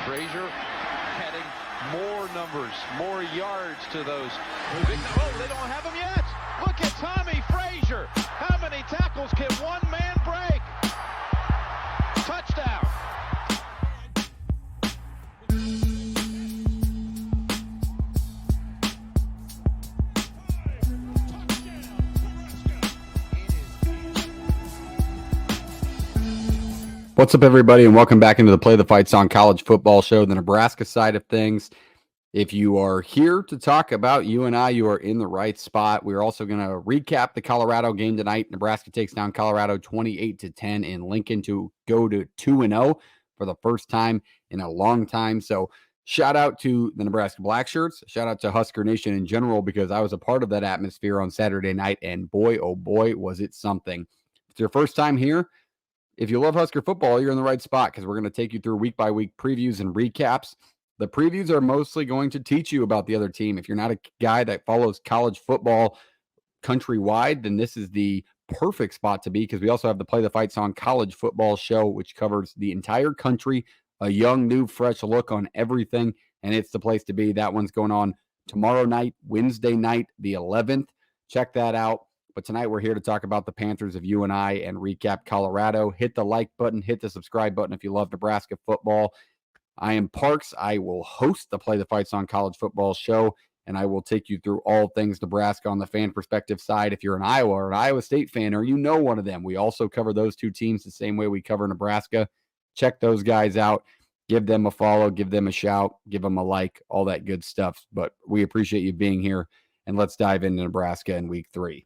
Frazier adding more numbers, more yards to those. Oh, they don't have him yet. Look at Tommy Frazier. How many tackles can one man break? Touchdown. What's up, everybody, and welcome back into the Play the Fight Song College Football Show, the Nebraska side of things. If you are here to talk about UNI, you are in the right spot. We're also going to recap the Colorado game tonight. Nebraska takes down Colorado 28-10 in Lincoln to go to 2-0 for the first time in a long time. So shout out to the Nebraska Black Shirts. Shout out to Husker Nation in general, because I was a part of that atmosphere on Saturday night, and boy, oh boy, was it something. If it's your first time here, if you love Husker football, you're in the right spot, because we're going to take you through week-by-week previews and recaps. The previews are mostly going to teach you about the other team. If you're not a guy that follows college football countrywide, then this is the perfect spot to be, because we also have the Play the Fight Song College Football Show, which covers the entire country, a young, new, fresh look on everything, and it's the place to be. That one's going on tomorrow night, Wednesday night, the 11th. Check that out. But tonight we're here to talk about the Panthers of UNI and recap Colorado. Hit the like button, hit the subscribe button if you love Nebraska football. I am Parks. I will host the Play the Fight Song College Football Show, and I will take you through all things Nebraska on the fan perspective side. If you're an Iowa or an Iowa State fan, or you know one of them, we also cover those two teams the same way we cover Nebraska. Check those guys out. Give them a follow, give them a shout, give them a like, all that good stuff. But we appreciate you being here, and let's dive into Nebraska in week 3.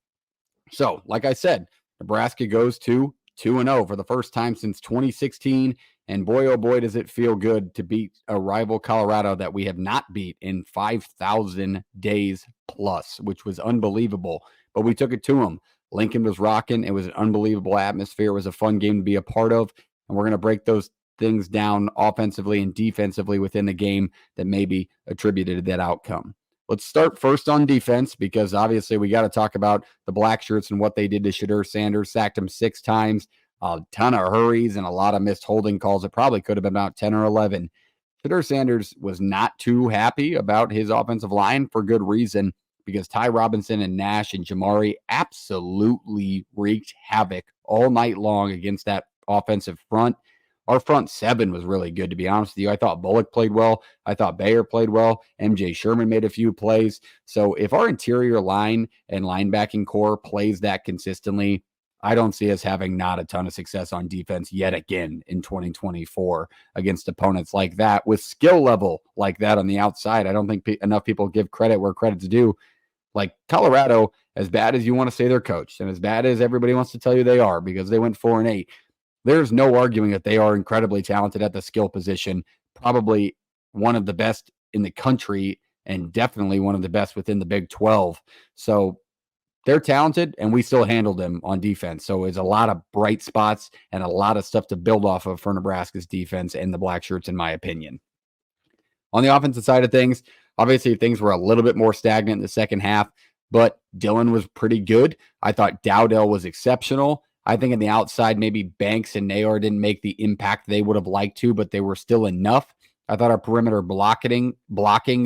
So, like I said, Nebraska goes to 2-0 for the first time since 2016, and boy, oh boy, does it feel good to beat a rival Colorado that we have not beat in 5,000 days plus, which was unbelievable, but we took it to them. Lincoln was rocking. It was an unbelievable atmosphere. It was a fun game to be a part of, and we're going to break those things down offensively and defensively within the game that may be attributed to that outcome. Let's start first on defense, because obviously we got to talk about the Black Shirts and what they did to Shedeur Sanders. Sacked him 6 times, a ton of hurries, and a lot of missed holding calls. It probably could have been about 10 or 11. Shedeur Sanders was not too happy about his offensive line for good reason, because Ty Robinson and Nash and Jamari absolutely wreaked havoc all night long against that offensive front. Our front 7 was really good, to be honest with you. I thought Bullock played well. I thought Bayer played well. MJ Sherman made a few plays. So if our interior line and linebacking core plays that consistently, I don't see us having not a ton of success on defense yet again in 2024 against opponents like that with skill level like that on the outside. I don't think enough people give credit where credit's due. Like Colorado, as bad as you want to say they're coached, and as bad as everybody wants to tell you they are, because they went 4-8, there's no arguing that they are incredibly talented at the skill position, probably one of the best in the country and definitely one of the best within the Big 12. So they're talented, and we still handled them on defense. So it's a lot of bright spots and a lot of stuff to build off of for Nebraska's defense and the Black Shirts, in my opinion. On the offensive side of things, obviously things were a little bit more stagnant in the second half, but Dillon was pretty good. I thought Dowdell was exceptional. I think on the outside, maybe Banks and Nayor didn't make the impact they would have liked to, but they were still enough. I thought our perimeter blocking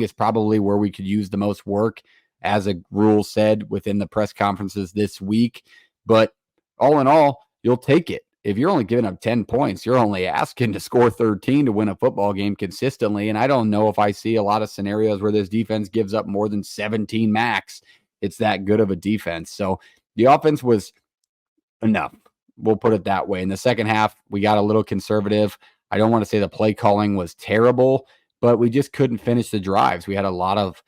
is probably where we could use the most work, as a rule said within the press conferences this week. But all in all, you'll take it. If you're only giving up 10 points, you're only asking to score 13 to win a football game consistently. And I don't know if I see a lot of scenarios where this defense gives up more than 17 max. It's that good of a defense. So the offense was enough. We'll put it that way. In the second half, we got a little conservative. I don't want to say the play calling was terrible, but we just couldn't finish the drives. We had a lot of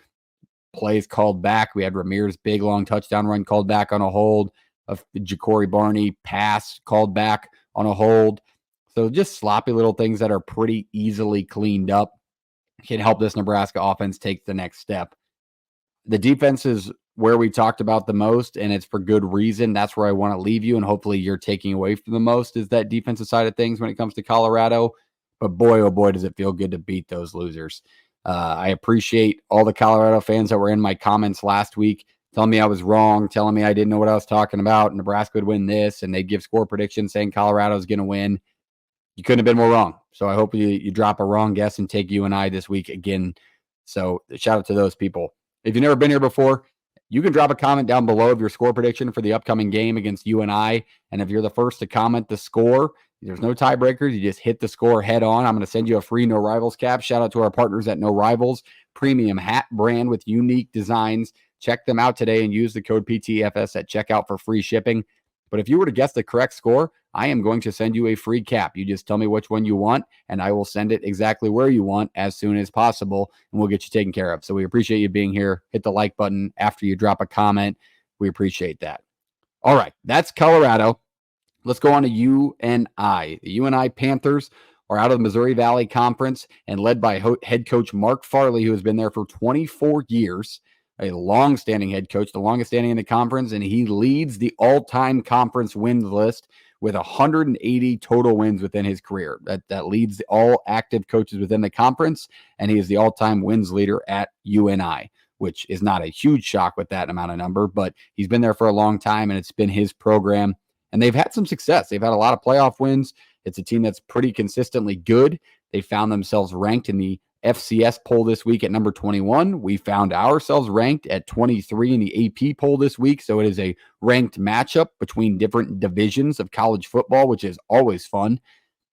plays called back. We had Ramirez's big, long touchdown run called back on a hold. Of Ja'Cory Barney pass called back on a hold. So just sloppy little things that are pretty easily cleaned up can help this Nebraska offense take the next step. The defense is where we talked about the most, and it's for good reason. That's where I want to leave you, and hopefully you're taking away from the most, is that defensive side of things when it comes to Colorado. But boy, oh boy, does it feel good to beat those losers. I appreciate all the Colorado fans that were in my comments last week telling me I was wrong, telling me I didn't know what I was talking about. Nebraska would win this, and they'd give score predictions saying Colorado's going to win. You couldn't have been more wrong. So I hope you drop a wrong guess and take UNI this week again. So shout out to those people. If you've never been here before, you can drop a comment down below of your score prediction for the upcoming game against UNI. And if you're the first to comment the score, there's no tiebreakers. You just hit the score head on. I'm going to send you a free No Rivals cap. Shout out to our partners at No Rivals, premium hat brand with unique designs. Check them out today and use the code PTFS at checkout for free shipping. But if you were to guess the correct score, I am going to send you a free cap. You just tell me which one you want, and I will send it exactly where you want as soon as possible, and we'll get you taken care of. So we appreciate you being here. Hit the like button after you drop a comment. We appreciate that. All right, that's Colorado. Let's go on to UNI. The UNI Panthers are out of the Missouri Valley Conference and led by head coach Mark Farley, who has been there for 24 years. A long-standing head coach, the longest standing in the conference, and he leads the all-time conference wins list with 180 total wins within his career. That leads all active coaches within the conference, and he is the all-time wins leader at UNI, which is not a huge shock with that amount of number, but he's been there for a long time, and it's been his program, and they've had some success. They've had a lot of playoff wins. It's a team that's pretty consistently good. They found themselves ranked in the FCS poll this week at number 21. We found ourselves ranked at 23 in the AP poll this week. So it is a ranked matchup between different divisions of college football, which is always fun.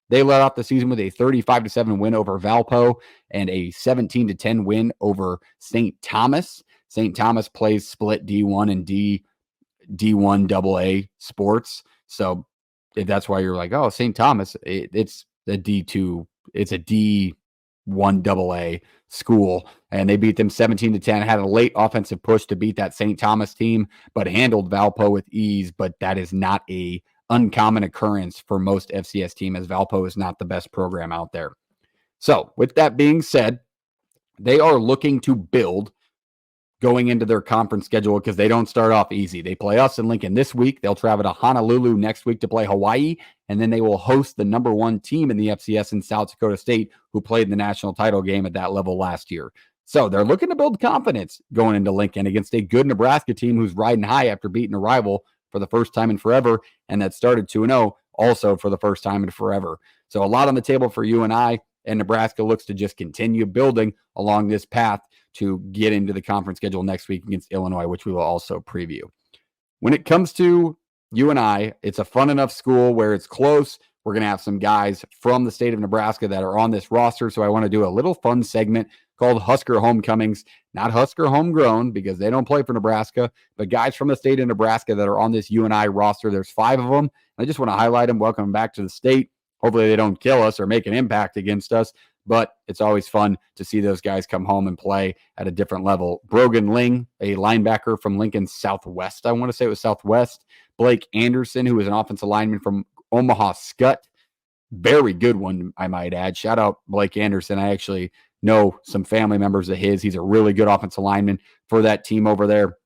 They led off the season with a 35-7 win over Valpo and a 17-10 win over St. Thomas. St. Thomas plays split D1 and D1 AA sports. So if that's why you're like, oh, St. Thomas, it's a D2, it's a D1 AA school, and they beat them 17-10. Had a late offensive push to beat that St. Thomas team, but handled Valpo with ease. But that is not a uncommon occurrence for most FCS team, as Valpo is not the best program out there. So with that being said, they are looking to build going into their conference schedule because they don't start off easy. They play us in Lincoln this week. They'll travel to Honolulu next week to play Hawaii, and then they will host the number one team in the FCS in South Dakota State, who played the national title game at that level last year. So they're looking to build confidence going into Lincoln against a good Nebraska team who's riding high after beating a rival for the first time in forever, and that started 2-0 also for the first time in forever. So a lot on the table for UNI, and Nebraska looks to just continue building along this path to get into the conference schedule next week against Illinois, which we will also preview. When it comes to UNI, it's a fun enough school where it's close. We're going to have some guys from the state of Nebraska that are on this roster, so I want to do a little fun segment called Husker Homecomings. Not Husker Homegrown, because they don't play for Nebraska, but guys from the state of Nebraska that are on this UNI roster. There's 5 of them. I just want to highlight them, welcome them back to the state. Hopefully they don't kill us or make an impact against us, but it's always fun to see those guys come home and play at a different level. Brogan Ling, a linebacker from Lincoln Southwest. I want to say it was Southwest. Blake Anderson, who is an offensive lineman from Omaha Skutt. Very good one, I might add. Shout out Blake Anderson. I actually know some family members of his. He's a really good offensive lineman for that team over there.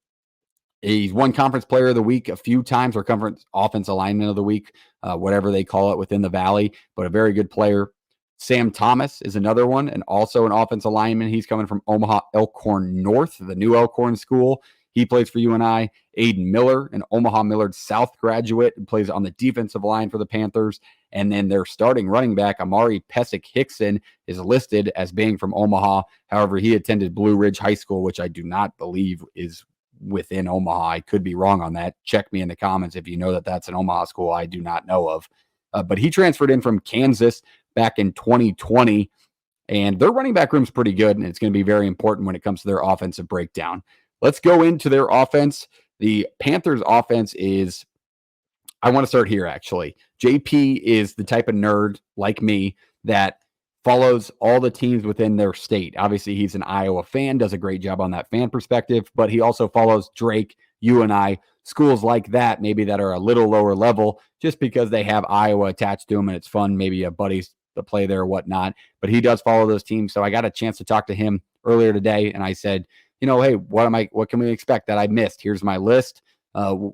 He's won Conference Player of the Week a few times, or Conference Offensive Lineman of the Week, whatever they call it within the Valley, but a very good player. Sam Thomas is another one, and also an offensive lineman. He's coming from Omaha Elkhorn North, the new Elkhorn school. He plays for UNI. Aiden Miller, an Omaha Millard South graduate, who plays on the defensive line for the Panthers. And then their starting running back, Amari Pesic-Hickson, is listed as being from Omaha. However, he attended Blue Ridge High School, which I do not believe is within Omaha. I could be wrong on that. Check me in the comments if you know that that's an Omaha school I do not know of. But he transferred in from Kansas back in 2020, and their running back room's pretty good, and it's going to be very important when it comes to their offensive breakdown. Let's go into their offense. The Panthers' offense is, I want to start here, actually. JP is the type of nerd like me that follows all the teams within their state. Obviously, he's an Iowa fan, does a great job on that fan perspective, but he also follows Drake, UNI, schools like that, maybe that are a little lower level, just because they have Iowa attached to them, and it's fun. Maybe you have buddies to play there or whatnot, but he does follow those teams. So I got a chance to talk to him earlier today, and I said, hey, what can we expect that I missed? Here's my list.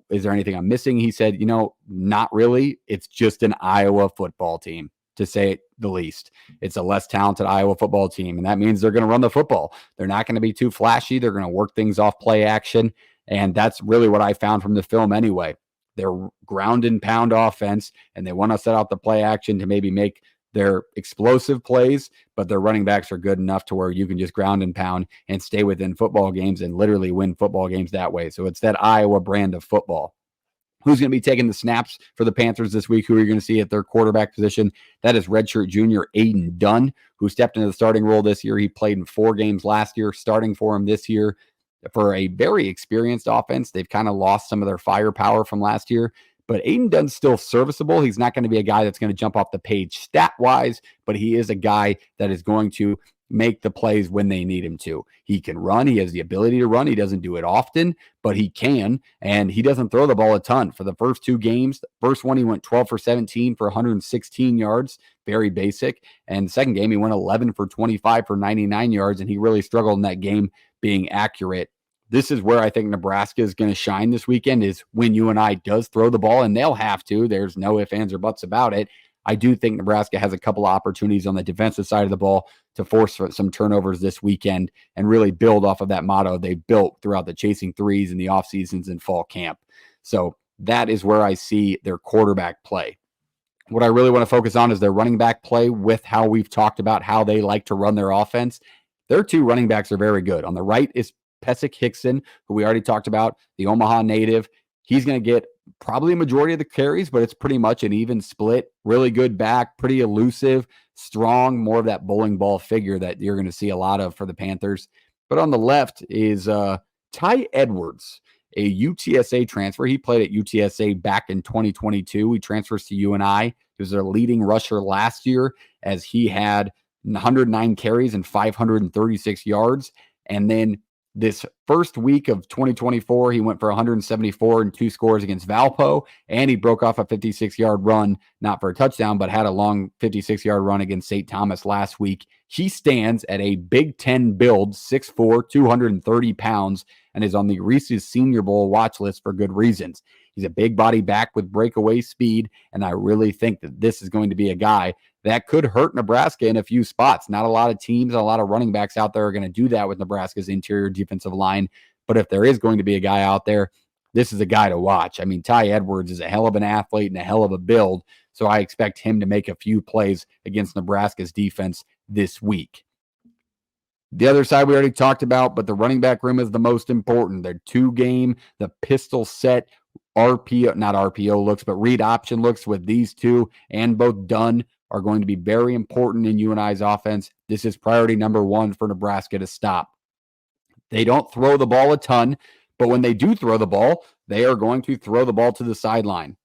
Is there anything I'm missing? He said, not really. It's just an Iowa football team, to say the least. It's a less talented Iowa football team, and that means they're going to run the football. They're not going to be too flashy. They're going to work things off play action, and that's really what I found from the film anyway. They're ground and pound offense, and they want to set out the play action to maybe make They're explosive plays, but their running backs are good enough to where you can just ground and pound and stay within football games and literally win football games that way. So it's that Iowa brand of football. Who's going to be taking the snaps for the Panthers this week? Who are you going to see at their quarterback position? That is redshirt junior Aiden Dunn, who stepped into the starting role this year. He played in 4 games last year, starting for him this year for a very experienced offense. They've kind of lost some of their firepower from last year, but Aiden Dunn's still serviceable. He's not going to be a guy that's going to jump off the page stat-wise, but he is a guy that is going to make the plays when they need him to. He can run. He has the ability to run. He doesn't do it often, but he can, and he doesn't throw the ball a ton. For the first 2 games, the first one he went 12 for 17 for 116 yards, very basic, and the second game he went 11 for 25 for 99 yards, and he really struggled in that game being accurate. This is where I think Nebraska is going to shine this weekend, is when UNI does throw the ball, and they'll have to. There's no ifs, ands, or buts about it. I do think Nebraska has a couple of opportunities on the defensive side of the ball to force some turnovers this weekend and really build off of that motto they built throughout the chasing threes in the off seasons and fall camp. So that is where I see their quarterback play. What I really want to focus on is their running back play, with how we've talked about how they like to run their offense. Their 2 running backs are very good. On the right is Pesek Hickson, who we already talked about, the Omaha native. He's going to get probably a majority of the carries, but it's pretty much an even split. Really good back, pretty elusive, strong, more of that bowling ball figure that you're going to see a lot of for the Panthers. But on the left is Ty Edwards, a UTSA transfer. He played at UTSA back in 2022. He transfers to UNI. He was their leading rusher last year, as he had 109 carries and 536 yards. And then this first week of 2024, he went for 174 and 2 scores against Valpo, and he broke off a 56-yard run, not for a touchdown, but had a long 56-yard run against St. Thomas last week. He stands at a Big Ten build, 6'4", 230 pounds, and is on the Reese's Senior Bowl watch list for good reasons. He's a big body back with breakaway speed, and I really think that this is going to be a guy that could hurt Nebraska in a few spots. Not a lot of teams, a lot of running backs out there are going to do that with Nebraska's interior defensive line. But if there is going to be a guy out there, this is a guy to watch. I mean, Ty Edwards is a hell of an athlete and a hell of a build, so I expect him to make a few plays against Nebraska's defense this week. The other side we already talked about, but the running back room is the most important. Their 2-game, the pistol set RPO, not RPO looks, but read option looks with these 2 and both Dunn are going to be very important in UNI's offense. This is priority number 1 for Nebraska to stop. They don't throw the ball a ton, but when they do throw the ball, they are going to throw the ball to the sideline.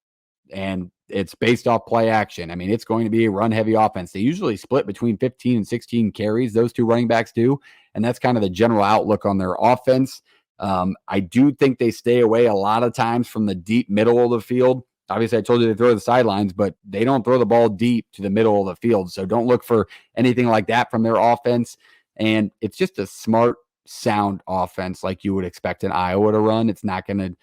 And it's based off play action. I mean, it's going to be a run-heavy offense. They usually split between 15 and 16 carries. Those 2 running backs do, and that's kind of the general outlook on their offense. I do think they stay away a lot of times from the deep middle of the field. Obviously, I told you they throw the sidelines, but they don't throw the ball deep to the middle of the field. So don't look for anything like that from their offense. And it's just a smart, sound offense like you would expect in Iowa to run. They're not going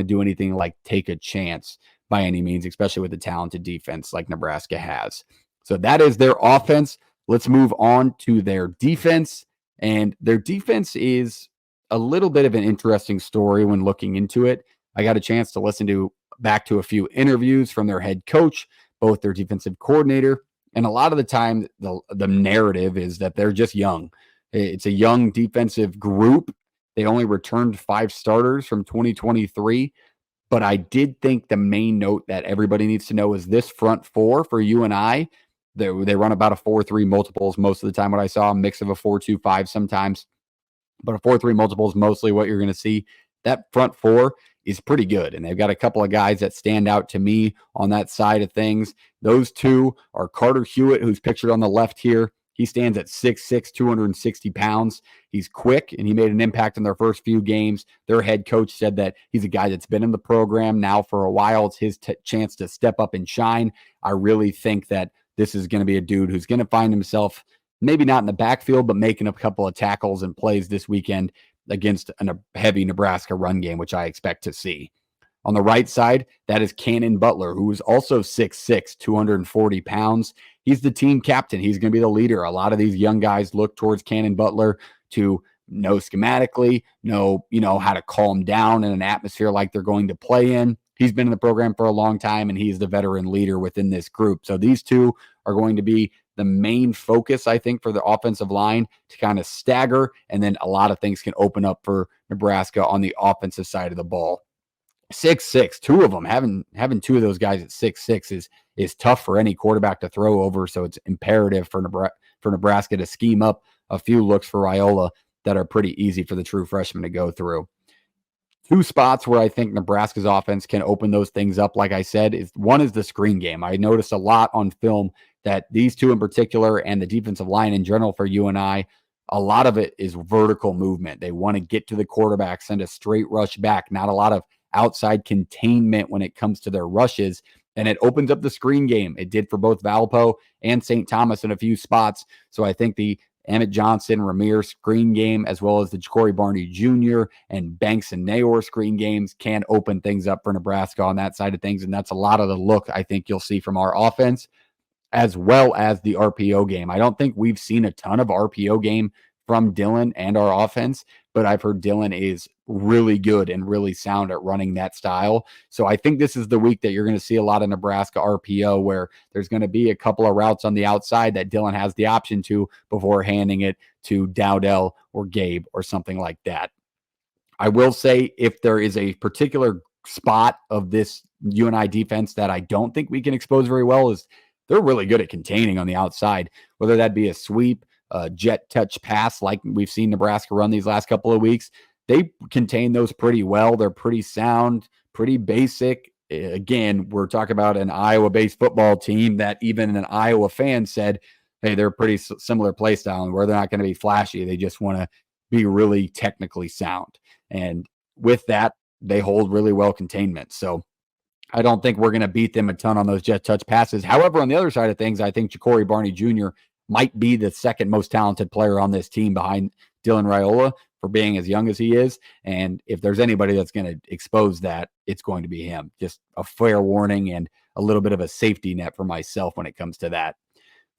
to do anything like take a chance by any means, especially with the talented defense like Nebraska has. So that is their offense. Let's move on to their defense. And their defense is a little bit of an interesting story when looking into it. I got a chance to listen back to a few interviews from their head coach, both their defensive coordinator, and a lot of the time the narrative is that they're just young. It's a young defensive group. They only returned 5 starters from 2023, but I did think the main note that everybody needs to know is this front 4 for UNI. They run about a 4-3 multiples most of the time. What I saw, a mix of a 4-2-5 sometimes, but a 4-3 multiple is mostly what you're going to see. That front 4 is pretty good, and they've got a couple of guys that stand out to me on that side of things. Those 2 are Carter Hewitt, who's pictured on the left here. He stands at 6'6", 260 pounds. He's quick, and he made an impact in their first few games. Their head coach said that he's a guy that's been in the program now for a while. It's his chance to step up and shine. I really think that this is going to be a dude who's going to find himself maybe not in the backfield, but making a couple of tackles and plays this weekend against a heavy Nebraska run game, which I expect to see. On the right side, that is Cannon Butler, who is also 6'6", 240 pounds. He's the team captain. He's going to be the leader. A lot of these young guys look towards Cannon Butler to know schematically, know how to calm down in an atmosphere like they're going to play in. He's been in the program for a long time, and he's the veteran leader within this group. So these 2 are going to be the main focus, I think, for the offensive line to kind of stagger, and then a lot of things can open up for Nebraska on the offensive side of the ball. 6'6", two of them, having two of those guys at 6'6" is tough for any quarterback to throw over, so it's imperative for Nebraska to scheme up a few looks for Raiola that are pretty easy for the true freshman to go through. Two spots where I think Nebraska's offense can open those things up, like I said, one is the screen game. I noticed a lot on film that these two in particular and the defensive line in general for UNI, a lot of it is vertical movement. They want to get to the quarterback, send a straight rush back, not a lot of outside containment when it comes to their rushes. And it opens up the screen game. It did for both Valpo and St. Thomas in a few spots. So I think the Emmett Johnson, Ramir screen game, as well as the Ja'Cory Barney Jr. and Banks and Nayor screen games can open things up for Nebraska on that side of things. And that's a lot of the look I think you'll see from our offense, as well as the RPO game. I don't think we've seen a ton of RPO game from Dylan and our offense, but I've heard Dylan is really good and really sound at running that style. So I think this is the week that you're going to see a lot of Nebraska RPO, where there's going to be a couple of routes on the outside that Dylan has the option to before handing it to Dowdell or Gabe or something like that. I will say, if there is a particular spot of this UNI defense that I don't think we can expose very well, is they're really good at containing on the outside, whether that be a sweep, jet touch pass like we've seen Nebraska run these last couple of weeks. They contain those pretty well. They're pretty sound, pretty basic. Again, we're talking about an Iowa-based football team that even an Iowa fan said, hey, they're pretty similar play style, and where they're not going to be flashy. They just want to be really technically sound. And with that, they hold really well containment. So I don't think we're going to beat them a ton on those jet touch passes. However, on the other side of things, I think Ja'Cory Barney Jr. might be the second most talented player on this team behind Dylan Raiola for being as young as he is. And if there's anybody that's going to expose that, it's going to be him. Just a fair warning and a little bit of a safety net for myself when it comes to that.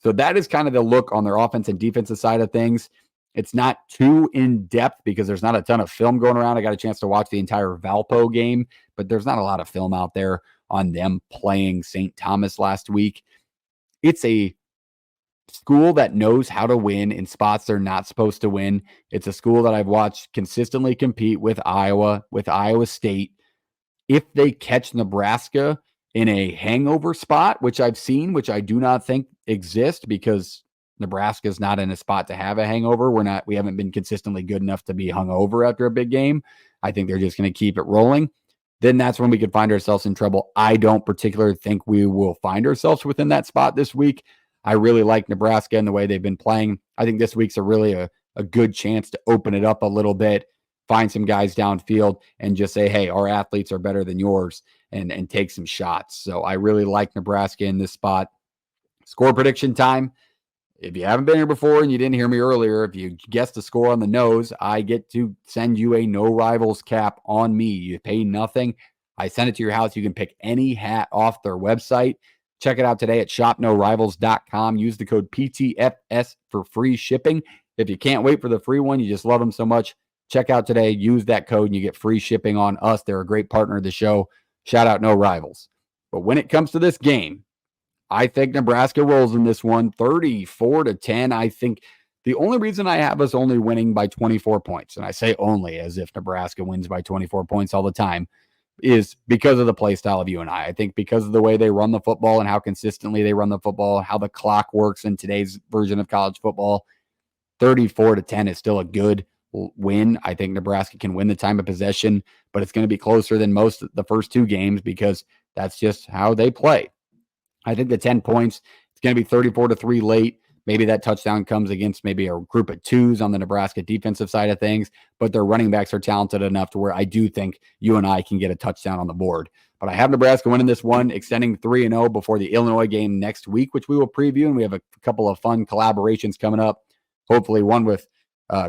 So that is kind of the look on their offense and defensive side of things. It's not too in-depth because there's not a ton of film going around. I got a chance to watch the entire Valpo game, but there's not a lot of film out there on them playing St. Thomas last week. It's a school that knows how to win in spots they're not supposed to win. It's a school that I've watched consistently compete with Iowa, with Iowa State. If they catch Nebraska in a hangover spot, which I've seen, which I do not think exist because Nebraska is not in a spot to have a hangover. We haven't been consistently good enough to be hungover after a big game. I think they're just going to keep it rolling. Then that's when we could find ourselves in trouble. I don't particularly think we will find ourselves within that spot this week. I really like Nebraska and the way they've been playing. I think this week's really a good chance to open it up a little bit, find some guys downfield, and just say, hey, our athletes are better than yours, and take some shots. So I really like Nebraska in this spot. Score prediction time. If you haven't been here before and you didn't hear me earlier, if you guessed the score on the nose, I get to send you a no rivals cap on me. You pay nothing. I send it to your house. You can pick any hat off their website. Check it out today at shopnorivals.com. Use the code PTFS for free shipping. If you can't wait for the free one, you just love them so much, check out today. Use that code and you get free shipping on us. They're a great partner of the show. Shout out No Rivals. But when it comes to this game, I think Nebraska rolls in this one 34-10. I think the only reason I have us only winning by 24 points, and I say only as if Nebraska wins by 24 points all the time, is because of the play style of UNI. I think because of the way they run the football and how consistently they run the football, how the clock works in today's version of college football, 34-10 is still a good win. I think Nebraska can win the time of possession, but it's going to be closer than most of the first two games because that's just how they play. I think the 10 points, it's going to be 34-3 late. Maybe that touchdown comes against maybe a group of twos on the Nebraska defensive side of things, but their running backs are talented enough to where I do think UNI can get a touchdown on the board. But I have Nebraska winning this one, extending 3-0 before the Illinois game next week, which we will preview, and we have a couple of fun collaborations coming up. Hopefully one with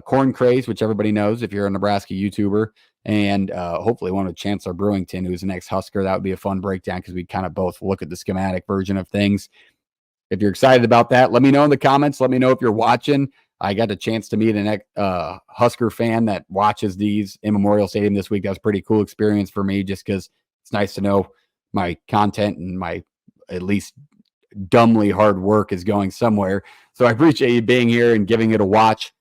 Corn Craze, which everybody knows if you're a Nebraska YouTuber, and hopefully one with Chancellor Brewington, who's an ex-Husker. That would be a fun breakdown because we kind of both look at the schematic version of things. If you're excited about that, let me know in the comments. Let me know if you're watching. I got a chance to meet an Husker fan that watches these in Memorial Stadium this week. That was a pretty cool experience for me just because it's nice to know my content and my at least dumbly hard work is going somewhere. So I appreciate you being here and giving it a watch.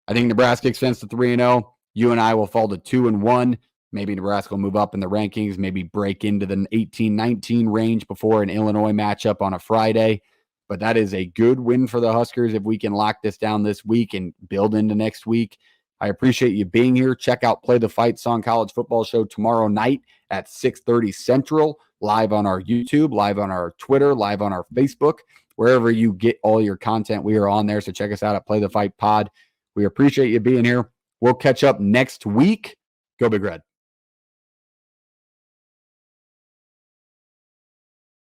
I think Nebraska extends to 3-0. UNI will fall to 2-1. Maybe Nebraska will move up in the rankings, maybe break into the 18-19 range before an Illinois matchup on a Friday. But that is a good win for the Huskers if we can lock this down this week and build into next week. I appreciate you being here. Check out Play the Fight Song College Football Show tomorrow night at 6:30 Central, live on our YouTube, live on our Twitter, live on our Facebook, wherever you get all your content. We are on there, so check us out at Play the Fight Pod. We appreciate you being here. We'll catch up next week. Go Big Red.